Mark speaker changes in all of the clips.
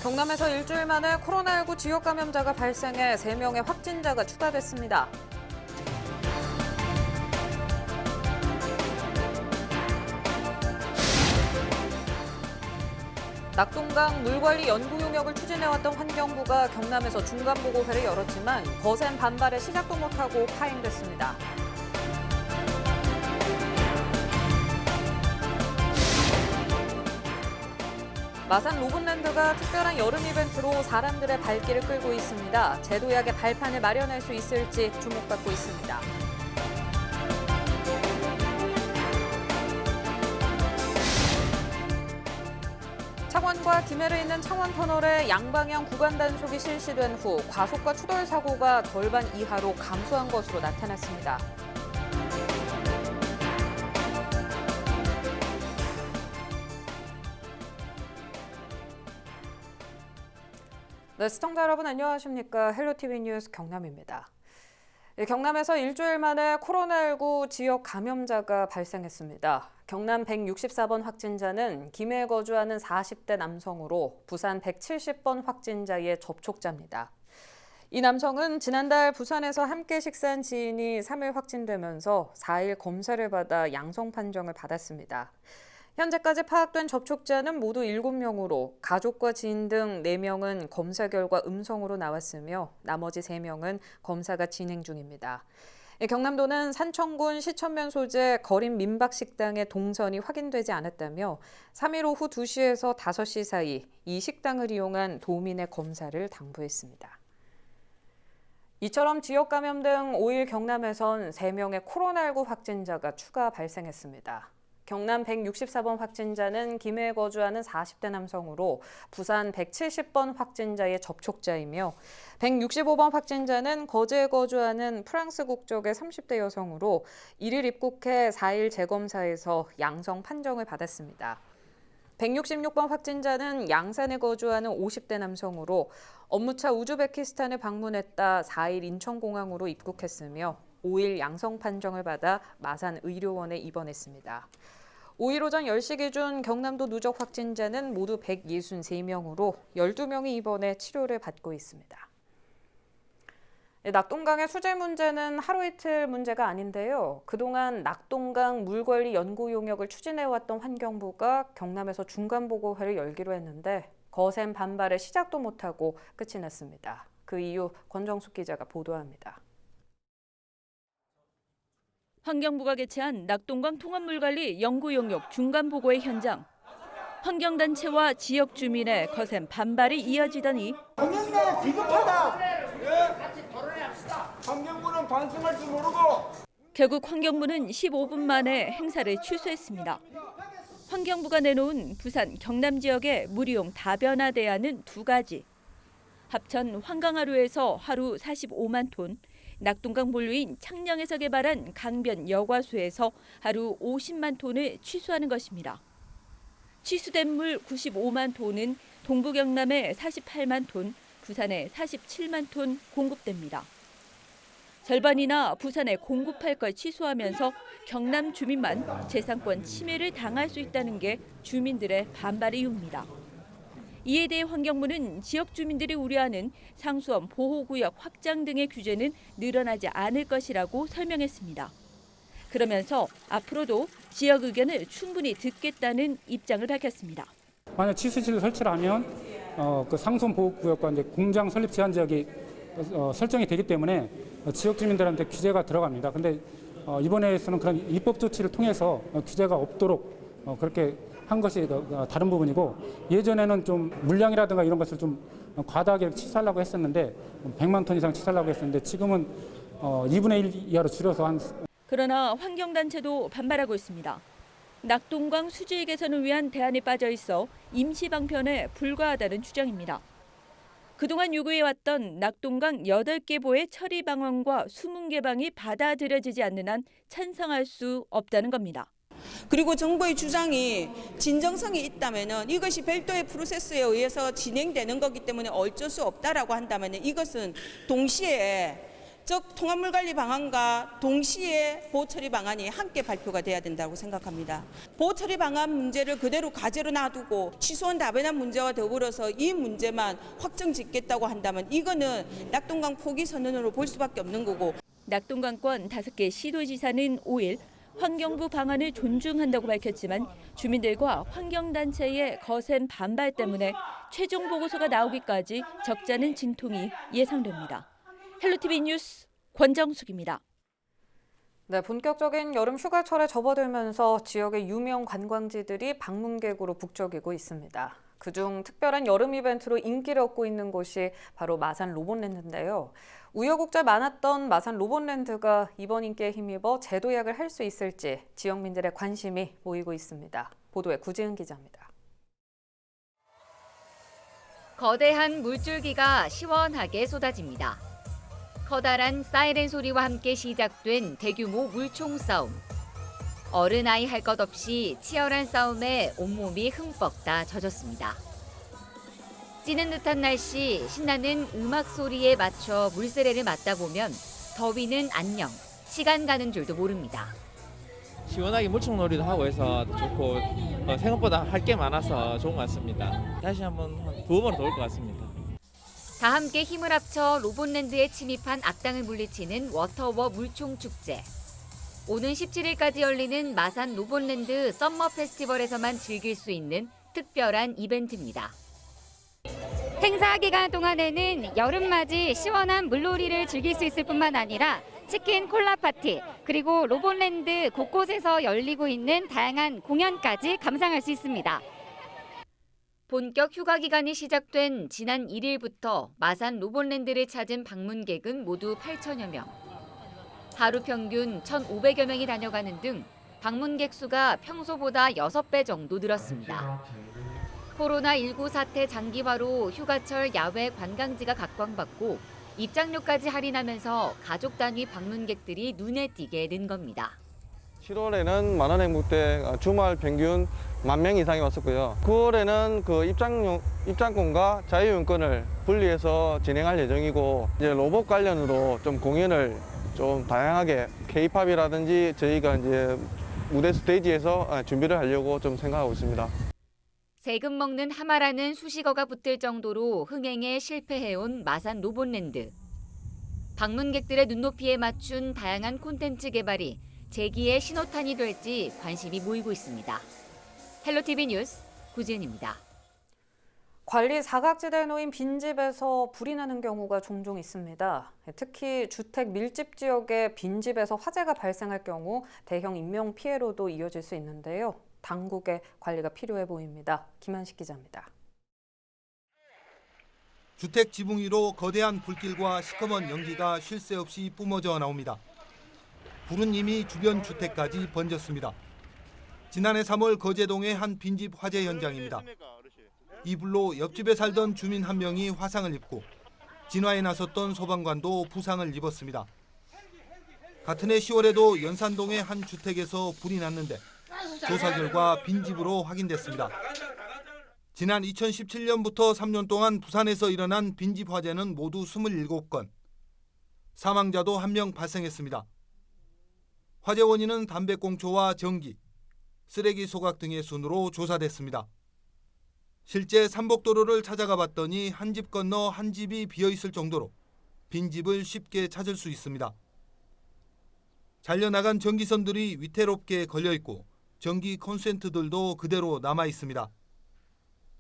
Speaker 1: 경남에서 일주일 만에 코로나19 지역 감염자가 발생해 3명의 확진자가 추가됐습니다. 낙동강 물관리 연구 용역을 추진해왔던 환경부가 경남에서 중간보고회를 열었지만 거센 반발에 시작도 못하고 파행됐습니다. 마산 로봇랜드가 특별한 여름 이벤트로 사람들의 발길을 끌고 있습니다. 제도약의 발판을 마련할 수 있을지 주목받고 있습니다. 창원과 김해를 잇는 창원터널의 양방향 구간 단속이 실시된 후 과속과 추돌 사고가 절반 이하로 감소한 것으로 나타났습니다. 네, 시청자 여러분 안녕하십니까? 헬로티비 뉴스 경남입니다. 경남에서 일주일 만에 코로나19 지역 감염자가 발생했습니다. 경남 164번 확진자는 김해에 거주하는 40대 남성으로 부산 170번 확진자의 접촉자입니다. 이 남성은 지난달 부산에서 함께 식사한 지인이 3일 확진되면서 4일 검사를 받아 양성 판정을 받았습니다. 현재까지 파악된 접촉자는 모두 7명으로 가족과 지인 등 4명은 검사 결과 음성으로 나왔으며 나머지 3명은 검사가 진행 중입니다. 경남도는 산청군 시천면 소재 거림 민박식당의 동선이 확인되지 않았다며 3일 오후 2시에서 5시 사이 이 식당을 이용한 도민의 검사를 당부했습니다. 이처럼 지역 감염 등 5일 경남에선 3명의 코로나19 확진자가 추가 발생했습니다. 경남 164번 확진자는 김해에 거주하는 40대 남성으로 부산 170번 확진자의 접촉자이며 165번 확진자는 거제에 거주하는 프랑스 국적의 30대 여성으로 1일 입국해 4일 재검사에서 양성 판정을 받았습니다. 166번 확진자는 양산에 거주하는 50대 남성으로 업무차 우즈베키스탄을 방문했다 4일 인천공항으로 입국했으며 5일 양성 판정을 받아 마산 의료원에 입원했습니다. 5일 오전 10시 기준 경남도 누적 확진자는 모두 163명으로 12명이 입원해 치료를 받고 있습니다. 낙동강의 수질 문제는 하루 이틀 문제가 아닌데요. 그동안 낙동강 물관리 연구 용역을 추진해왔던 환경부가 경남에서 중간보고회를 열기로 했는데 거센 반발에 시작도 못하고 끝이 났습니다. 그 이유 권정숙 기자가 보도합니다.
Speaker 2: 환경부가 개최한 낙동강 통합물관리 연구용역 중간보고회 현장. 환경단체와 지역 주민의 거센 반발이 이어지더니
Speaker 3: 동영상 비겁하다. 환경부는 반성할 줄 모르고.
Speaker 2: 결국 환경부는 15분 만에 행사를 취소했습니다. 환경부가 내놓은 부산, 경남 지역의 물이용 다변화 대안은 2가지. 합천 환강하루에서 하루 45만 톤, 낙동강 본류인 창녕에서 개발한 강변 여과수에서 하루 50만 톤을 취수하는 것입니다. 취수된 물 95만 톤은 동부 경남에 48만 톤, 부산에 47만 톤 공급됩니다. 절반이나 부산에 공급할 걸 취소하면서 경남 주민만 재산권 침해를 당할 수 있다는 게 주민들의 반발 이유입니다. 이에 대해 환경부는 지역 주민들이 우려하는 상수원 보호구역 확장 등의 규제는 늘어나지 않을 것이라고 설명했습니다. 그러면서 앞으로도 지역 의견을 충분히 듣겠다는 입장을 밝혔습니다.
Speaker 4: 만약 취수지를 설치를 하면 그 상수원 보호구역과 이제 공장 설립 제한 지역이 설정이 되기 때문에 지역 주민들한테 규제가 들어갑니다. 그런데 이번에서는 그런 입법 조치를 통해서 규제가 없도록 그렇게 한 것이 다른 부분이고 예전에는 좀 물량이라든가 이런 것을 좀 과다하게 취소하려고 했었는데 100만 톤 이상 취소하려고 했었는데 지금은 2분의 1 이하로 줄여서 한.
Speaker 2: 그러나 환경단체도 반발하고 있습니다. 낙동강 수질 개선을 위한 대안이 빠져 있어 임시 방편에 불과하다는 주장입니다. 그동안 요구해왔던 낙동강 8개 보의 처리 방안과 수문 개방이 받아들여지지 않는 한 찬성할 수 없다는 겁니다.
Speaker 5: 그리고 정부의 주장이 진정성이 있다면 이것이 별도의 프로세스에 의해서 진행되는 거기 때문에 어쩔 수 없다라고 한다면 이것은 동시에 즉 통합물 관리 방안과 동시에 보호처리 방안이 함께 발표가 돼야 된다고 생각합니다. 보호처리 방안 문제를 그대로 가제로 놔두고 취소한 다변화 문제와 더불어서 이 문제만 확정짓겠다고 한다면 이거는 낙동강 포기 선언으로 볼 수밖에 없는 거고.
Speaker 2: 낙동강권 5개 시도지사는 5일 환경부 방안을 존중한다고 밝혔지만 주민들과 환경단체의 거센 반발 때문에 최종 보고서가 나오기까지 적잖은 진통이 예상됩니다. 헬로티비 뉴스 권정숙입니다.
Speaker 1: 네, 본격적인 여름 휴가철에 접어들면서 지역의 유명 관광지들이 방문객으로 북적이고 있습니다. 그중 특별한 여름 이벤트로 인기를 얻고 있는 곳이 바로 마산 로봇랜드인데요. 우여곡절 많았던 마산 로봇랜드가 이번 인기에 힘입어 재도약을 할 수 있을지 지역민들의 관심이 모이고 있습니다. 보도에 구지은 기자입니다.
Speaker 6: 거대한 물줄기가 시원하게 쏟아집니다. 커다란 사이렌 소리와 함께 시작된 대규모 물총 싸움. 어른아이 할 것 없이 치열한 싸움에 온몸이 흠뻑 다 젖었습니다. 찌는 듯한 날씨, 신나는 음악 소리에 맞춰 물세례를 맞다 보면 더위는 안녕, 시간 가는 줄도 모릅니다.
Speaker 7: 시원하게 물총놀이도 하고 해서 좋고 생각보다 할 게 많아서 좋은 것 같습니다. 다시 한번 두어 번 더 올 것 같습니다.
Speaker 6: 다 함께 힘을 합쳐 로봇랜드에 침입한 악당을 물리치는 워터워 물총 축제. 오는 17일까지 열리는 마산 로봇랜드 썸머 페스티벌에서만 즐길 수 있는 특별한 이벤트입니다.
Speaker 8: 행사 기간 동안에는 여름맞이 시원한 물놀이를 즐길 수 있을 뿐만 아니라 치킨 콜라 파티, 그리고 로봇랜드 곳곳에서 열리고 있는 다양한 공연까지 감상할 수 있습니다.
Speaker 6: 본격 휴가 기간이 시작된 지난 1일부터 마산 로봇랜드를 찾은 방문객은 모두 8천여 명. 하루 평균 1,500여 명이 다녀가는 등 방문객 수가 평소보다 6배 정도 늘었습니다. 코로나19 사태 장기화로 휴가철 야외 관광지가 각광받고 입장료까지 할인하면서 가족 단위 방문객들이 눈에 띄게 는 겁니다.
Speaker 9: 7월에는 만원 행복대 주말 평균 10,000명 이상이 왔었고요. 9월에는 그 입장권과 자유용권을 분리해서 진행할 예정이고, 이제 로봇 관련으로 좀 공연을 좀 다양하게 K-팝이라든지 저희가 이제 무대 스테이지에서 준비를 하려고 좀 생각하고 있습니다.
Speaker 6: 세금 먹는 하마라는 수식어가 붙을 정도로 흥행에 실패해온 마산 로봇랜드. 방문객들의 눈높이에 맞춘 다양한 콘텐츠 개발이 재기의 신호탄이 될지 관심이 모이고 있습니다. 헬로티비 뉴스 구지은입니다.
Speaker 1: 관리 사각지대에 놓인 빈집에서 불이 나는 경우가 종종 있습니다. 특히 주택 밀집 지역의 빈집에서 화재가 발생할 경우 대형 인명피해로도 이어질 수 있는데요. 당국의 관리가 필요해 보입니다. 김한식 기자입니다.
Speaker 10: 주택 지붕 위로 거대한 불길과 시커먼 연기가 쉴 새 없이 뿜어져 나옵니다. 불은 이미 주변 주택까지 번졌습니다. 지난해 3월 거제동의 한 빈집 화재 현장입니다. 이 불로 옆집에 살던 주민 한 명이 화상을 입고 진화에 나섰던 소방관도 부상을 입었습니다. 같은 해 10월에도 연산동의 한 주택에서 불이 났는데 조사 결과 빈집으로 확인됐습니다. 지난 2017년부터 3년 동안 부산에서 일어난 빈집 화재는 모두 27건. 사망자도 1명 발생했습니다. 화재 원인은 담배꽁초와 전기, 쓰레기 소각 등의 순으로 조사됐습니다. 실제 삼복도로를 찾아가 봤더니 한 집 건너 한 집이 비어있을 정도로 빈집을 쉽게 찾을 수 있습니다. 잘려나간 전기선들이 위태롭게 걸려있고 전기 콘센트들도 그대로 남아 있습니다.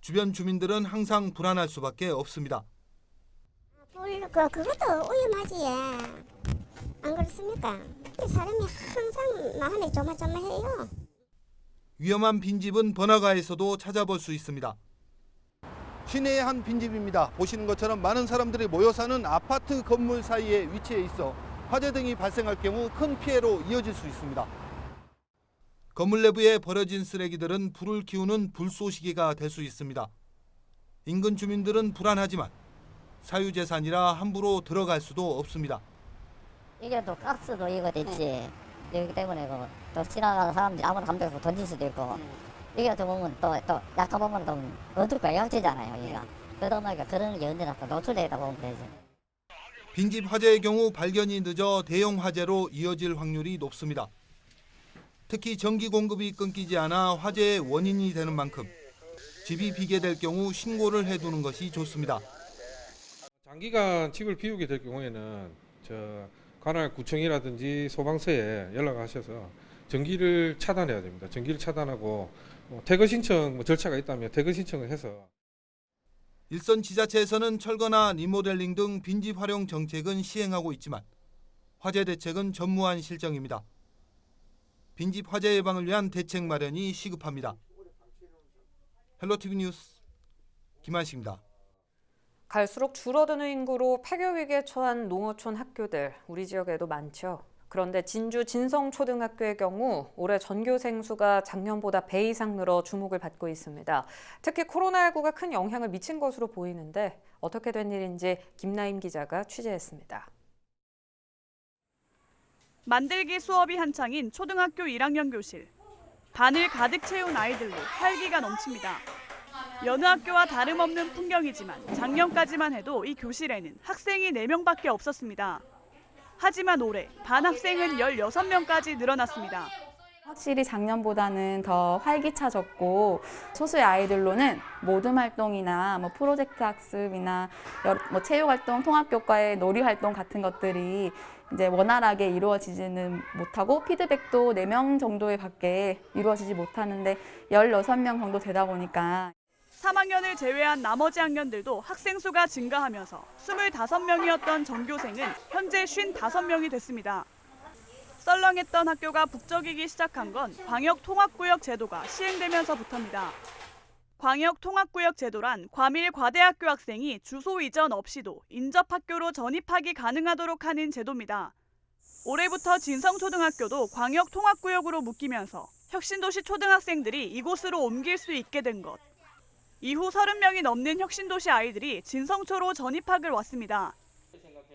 Speaker 10: 주변 주민들은 항상 불안할 수밖에 없습니다.
Speaker 11: 그것도 위험하지. 안 그렇습니까? 사람이 항상 마음이 조마조마해요.
Speaker 10: 위험한 빈집은 번화가에서도 찾아볼 수 있습니다. 시내의 한 빈집입니다. 보시는 것처럼 많은 사람들이 모여 사는 아파트 건물 사이에 위치해 있어 화재 등이 발생할 경우 큰 피해로 이어질 수 있습니다. 건물 내부에 버려진 쓰레기들은 불을 키우는 불쏘시개가 될 수 있습니다. 인근 주민들은 불안하지만 사유재산이라 함부로 들어갈 수도 없습니다.
Speaker 11: 이게 또 가스도 이거 됐지. 여기 때문에 또 지나가는 사람들이 아무나 감정해서 던질 수도 있고, 이게 또 보면 또 약간 보면 좀 어둡고 약지잖아요. 여기가 그러다 보니까 그런 게 언제나 또 노출되다 보면 되지.
Speaker 10: 빈집 화재의 경우 발견이 늦어 대형 화재로 이어질 확률이 높습니다. 특히 전기 공급이 끊기지 않아 화재의 원인이 되는 만큼 집이 비게 될 경우 신고를 해두는 것이 좋습니다.
Speaker 12: 장기간 집을 비우게 될 경우에는 관할 구청이라든지 소방서에 연락하셔서 전기를 차단해야 됩니다. 전기를 차단하고 퇴거 신청 절차가 있다면 퇴거 신청을 해서.
Speaker 10: 일선 지자체에서는 철거나 리모델링 등 빈집 활용 정책은 시행하고 있지만 화재 대책은 전무한 실정입니다. 빈집 화재 예방을 위한 대책 마련이 시급합니다. 헬로티비 뉴스 김한식입니다.
Speaker 1: 갈수록 줄어드는 인구로 폐교 위기에 처한 농어촌 학교들 우리 지역에도 많죠. 그런데 진주 진성초등학교의 경우 올해 전교생 수가 작년보다 배 이상 늘어 주목을 받고 있습니다. 특히 코로나19가 큰 영향을 미친 것으로 보이는데 어떻게 된 일인지 김나임 기자가 취재했습니다.
Speaker 13: 만들기 수업이 한창인 초등학교 1학년 교실. 반을 가득 채운 아이들로 활기가 넘칩니다. 여느 학교와 다름없는 풍경이지만 작년까지만 해도 이 교실에는 학생이 4명밖에 없었습니다. 하지만 올해 반 학생은 16명까지 늘어났습니다.
Speaker 14: 확실히 작년보다는 더 활기차졌고 소수의 아이들로는 모둠 활동이나 프로젝트 학습이나 체육 활동, 통합교과의 놀이 활동 같은 것들이 이제 원활하게 이루어지지는 못하고 피드백도 4명 정도의 밖에 이루어지지 못하는데 16명 정도 되다 보니까
Speaker 13: 3학년을 제외한 나머지 학년들도 학생 수가 증가하면서 25명이었던 전교생은 현재 55명이 됐습니다. 썰렁했던 학교가 북적이기 시작한 건 광역통합구역 제도가 시행되면서부터입니다. 광역통합구역 제도란 과밀 과대학교 학생이 주소 이전 없이도 인접학교로 전입하기 가능하도록 하는 제도입니다. 올해부터 진성초등학교도 광역통합구역으로 묶이면서 혁신도시 초등학생들이 이곳으로 옮길 수 있게 된 것. 이후 30명이 넘는 혁신도시 아이들이 진성초로 전입학을 왔습니다.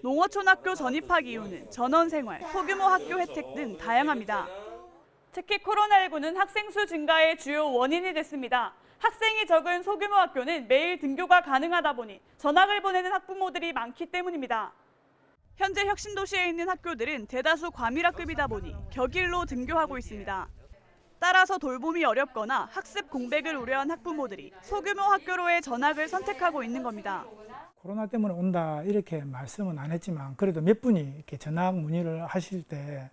Speaker 13: 농어촌 학교 전입학 이유는 전원생활, 소규모 학교 혜택 등 다양합니다. 특히 코로나19는 학생 수 증가의 주요 원인이 됐습니다. 학생이 적은 소규모 학교는 매일 등교가 가능하다 보니 전학을 보내는 학부모들이 많기 때문입니다. 현재 혁신도시에 있는 학교들은 대다수 과밀학급이다 보니 격일로 등교하고 있습니다. 따라서 돌봄이 어렵거나 학습 공백을 우려한 학부모들이 소규모 학교로의 전학을 선택하고 있는 겁니다.
Speaker 15: 코로나 때문에 온다 이렇게 말씀은 안 했지만 그래도 몇 분이 이렇게 전학 문의를 하실 때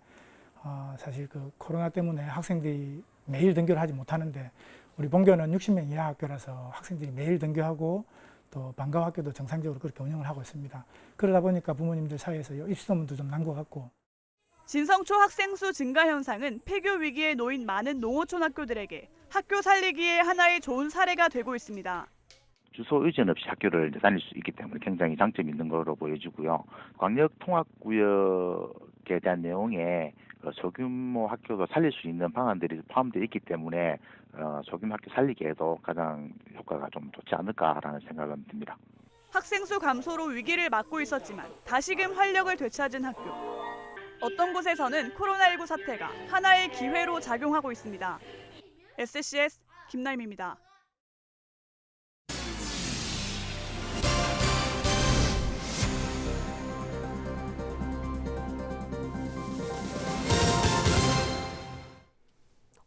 Speaker 15: 사실 그 코로나 때문에 학생들이 매일 등교를 하지 못하는데 우리 본교는 60명 이하 학교라서 학생들이 매일 등교하고 또 방과 학교도 정상적으로 그렇게 운영을 하고 있습니다. 그러다 보니까 부모님들 사이에서 입소문도 좀 난 것 같고.
Speaker 13: 진성초 학생 수 증가 현상은 폐교 위기에 놓인 많은 농어촌 학교들에게 학교 살리기에 하나의 좋은 사례가 되고 있습니다.
Speaker 16: 주소 의전 없이 학교를 다닐 수 있기 때문에 굉장히 장점이 있는 거로 보여지고요. 광역통합구역에 대한 내용에 소규모 학교도 살릴 수 있는 방안들이 포함되어 있기 때문에 소규모 학교 살리기에도 가장 효과가 좀 좋지 않을까라는 생각은 듭니다.
Speaker 13: 학생 수 감소로 위기를 맞고 있었지만 다시금 활력을 되찾은 학교. 어떤 곳에서는 코로나19 사태가 하나의 기회로 작용하고 있습니다. SCS 김나임입니다.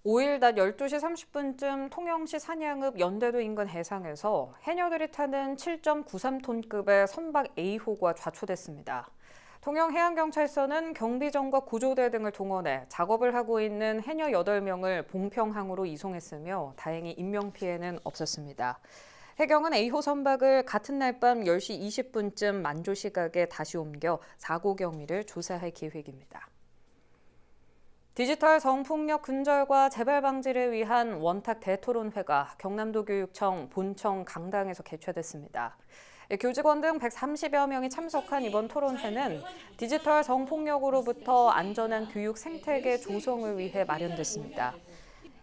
Speaker 1: (5일) 낮 12시 30분쯤 통영시 산양읍 연대도 인근 해상에서 해녀들이 타는 7.93톤급의 선박 A호가 좌초됐습니다. 통영해양경찰서는 경비정과 구조대 등을 동원해 작업을 하고 있는 해녀 8명을 봉평항으로 이송했으며 다행히 인명피해는 없었습니다. 해경은 A호 선박을 같은 날 밤 10시 20분쯤 만조시각에 다시 옮겨 사고 경위를 조사할 계획입니다. 디지털 성폭력 근절과 재발 방지를 위한 원탁 대토론회가 경남도 교육청 본청 강당에서 개최됐습니다. 교직원 등 130여 명이 참석한 이번 토론회는 디지털 성폭력으로부터 안전한 교육 생태계 조성을 위해 마련됐습니다.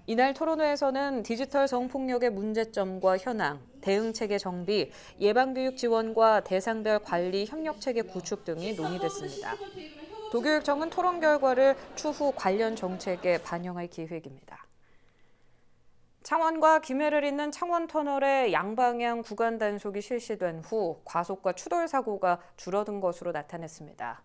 Speaker 1: 이날 토론회에서는 디지털 성폭력의 문제점과 현황, 대응체계 정비, 예방교육 지원과 대상별 관리 협력체계 구축 등이 논의됐습니다. 도교육청은 토론 결과를 추후 관련 정책에 반영할 계획입니다. 창원과 김해를 잇는 창원터널의 양방향 구간 단속이 실시된 후 과속과 추돌 사고가 줄어든 것으로 나타났습니다.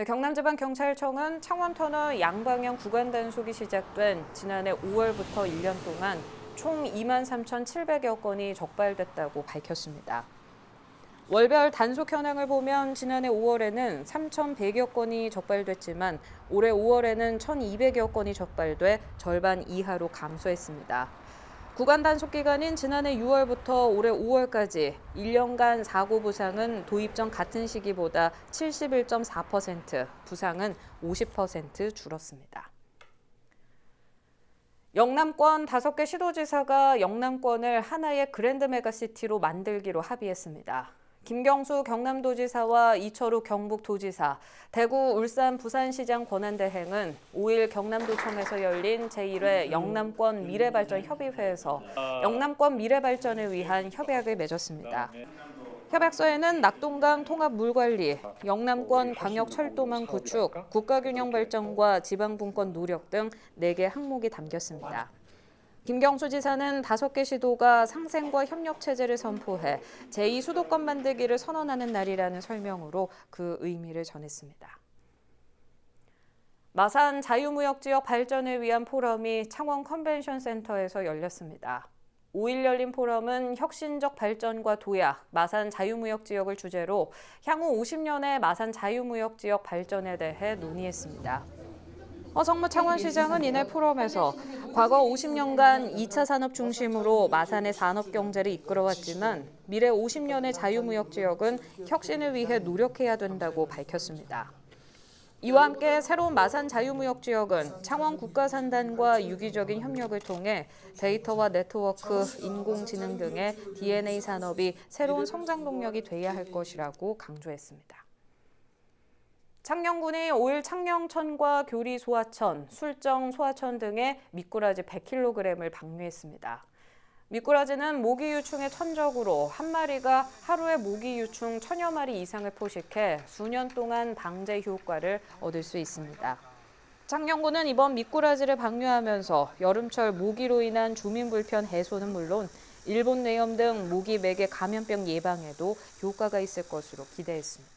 Speaker 1: 경남지방경찰청은 창원터널 양방향 구간 단속이 시작된 지난해 5월부터 1년 동안 총 23,700여 건이 적발됐다고 밝혔습니다. 월별 단속 현황을 보면 지난해 5월에는 3,100여 건이 적발됐지만 올해 5월에는 1,200여 건이 적발돼 절반 이하로 감소했습니다. 구간 단속 기간인 지난해 6월부터 올해 5월까지 1년간 사고 부상은 도입 전 같은 시기보다 71.4%, 부상은 50% 줄었습니다. 영남권 5개 시도지사가 영남권을 하나의 그랜드 메가시티로 만들기로 합의했습니다. 김경수 경남도지사와 이철우 경북도지사, 대구, 울산, 부산시장 권한대행은 5일 경남도청에서 열린 제1회 영남권 미래발전협의회에서 영남권 미래발전을 위한 협약을 맺었습니다. 협약서에는 낙동강 통합 물관리, 영남권 광역철도망 구축, 국가균형 발전과 지방분권 노력 등 4개 항목이 담겼습니다. 김경수 지사는 5개 시도가 상생과 협력 체제를 선포해 제2수도권 만들기를 선언하는 날이라는 설명으로 그 의미를 전했습니다. 마산 자유무역지역 발전을 위한 포럼이 창원 컨벤션센터에서 열렸습니다. 5일 열린 포럼은 혁신적 발전과 도약, 마산 자유무역지역을 주제로 향후 50년의 마산 자유무역지역 발전에 대해 논의했습니다. 허성무 창원시장은 이날 포럼에서 과거 50년간 2차 산업 중심으로 마산의 산업 경제를 이끌어왔지만 미래 50년의 자유무역지역은 혁신을 위해 노력해야 된다고 밝혔습니다. 이와 함께 새로운 마산 자유무역지역은 창원 국가산단과 유기적인 협력을 통해 데이터와 네트워크, 인공지능 등의 DNA 산업이 새로운 성장 동력이 돼야 할 것이라고 강조했습니다. 창녕군이 5일 창녕천과 교리 소하천, 술정 소하천 등의 미꾸라지 100kg을 방류했습니다. 미꾸라지는 모기 유충의 천적으로 한 마리가 하루에 모기 유충 1000여 마리 이상을 포식해 수년 동안 방제 효과를 얻을 수 있습니다. 창녕군은 이번 미꾸라지를 방류하면서 여름철 모기로 인한 주민 불편 해소는 물론 일본 뇌염 등 모기 매개 감염병 예방에도 효과가 있을 것으로 기대했습니다.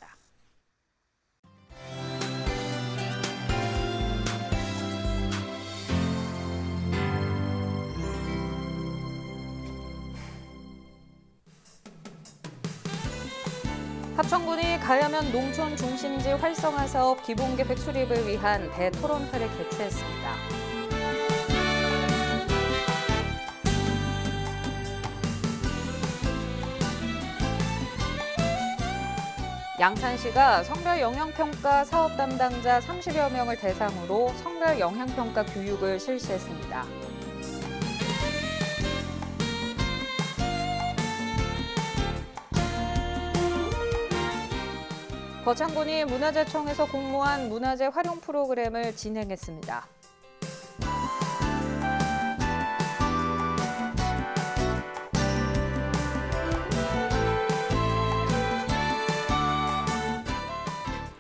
Speaker 1: 합천군이 가야면 농촌 중심지 활성화 사업 기본계획 수립을 위한 대토론회를 개최했습니다. 양산시가 성별 영향평가 사업 담당자 30여 명을 대상으로 성별 영향평가 교육을 실시했습니다. 거창군이 문화재청에서 공모한 문화재 활용 프로그램을 진행했습니다.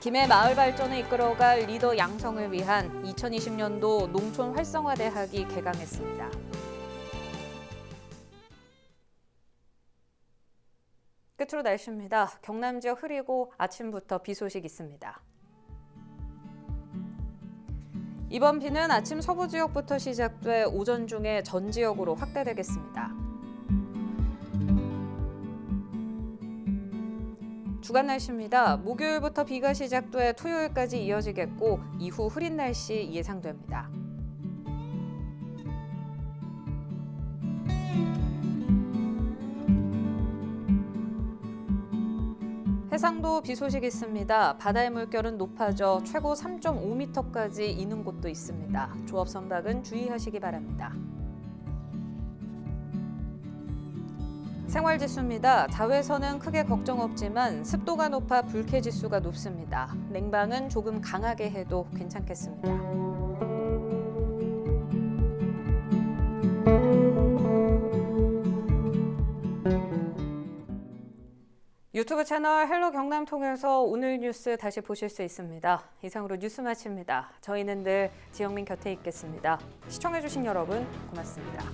Speaker 1: 김해 마을 발전을 이끌어갈 리더 양성을 위한 2020년도 농촌 활성화 대학이 개강했습니다. 끝으로 날씨입니다. 경남 지역 흐리고 아침부터 비 소식 있습니다. 이번 비는 아침 서부 지역부터 시작돼 오전 중에 전 지역으로 확대되겠습니다. 주간 날씨입니다. 목요일부터 비가 시작돼 토요일까지 이어지겠고 이후 흐린 날씨 예상됩니다. 해상도 비 소식 있습니다. 바다의 물결은 높아져 최고 3.5m까지 이는 곳도 있습니다. 조업 선박은 주의하시기 바랍니다. 생활지수입니다. 자외선은 크게 걱정 없지만 습도가 높아 불쾌지수가 높습니다. 냉방은 조금 강하게 해도 괜찮겠습니다. 유튜브 채널 헬로 경남 통해서 오늘 뉴스 다시 보실 수 있습니다. 이상으로 뉴스 마칩니다. 저희는 늘 지영민 곁에 있겠습니다. 시청해주신 여러분 고맙습니다.